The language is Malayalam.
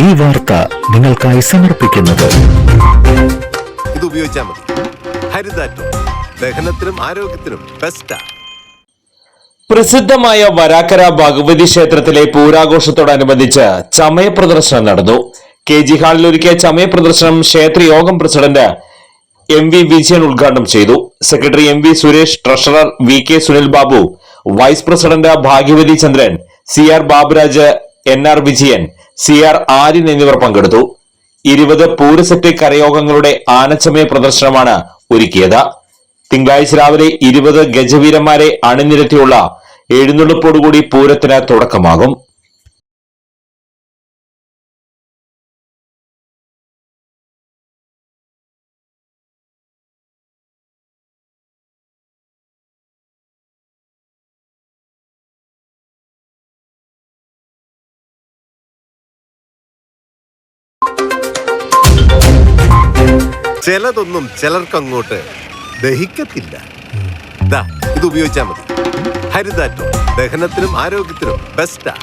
ഈ വാർത്ത നിങ്ങൾക്കായി സമർപ്പിക്കുന്നത് ഇത് ഉപയോഗിച്ചാൽ മതി. ഹരിതാറ്റോ ദഹനത്തിനും ആരോഗ്യത്തിനും ബെസ്റ്റാ. പ്രസിദ്ധമായ വരാക്കര ഭഗവതി ക്ഷേത്രത്തിലെ പൂരാഘോഷത്തോടനുബന്ധിച്ച് ചമയ പ്രദർശനം നടന്നു. KG ഹാളിൽ ഒരുക്കിയ ചമയ പ്രദർശനം ക്ഷേത്രയോഗം പ്രസിഡന്റ് MV വിജയൻ ഉദ്ഘാടനം ചെയ്തു. Secretary MV Suresh, treasurer VK Sunil Babu, vice president Bhagyavathi Chandran, CR Baburaj, NR Vijayan, CR Aryan എന്നിവർ പങ്കെടുത്തു. 20 പൂരസെറ്റ് കരയോഗങ്ങളുടെ ആനച്ചമയ പ്രദർശനമാണ് ഒരുക്കിയത്. തിങ്കളാഴ്ച രാവിലെ 20 ഗജവീരന്മാരെ അണിനിരത്തിയുള്ള എഴുന്നള്ളിപ്പോടുകൂടി പൂരത്തിന് തുടക്കമാകും. ചിലതൊന്നും ചിലർക്കങ്ങോട്ട് ദഹിക്കത്തില്ല. ഇത് ഉപയോഗിച്ചാൽ മതി. ഹരിതാറ്റോ ദഹനത്തിനും ആരോഗ്യത്തിനും ബെസ്റ്റാ.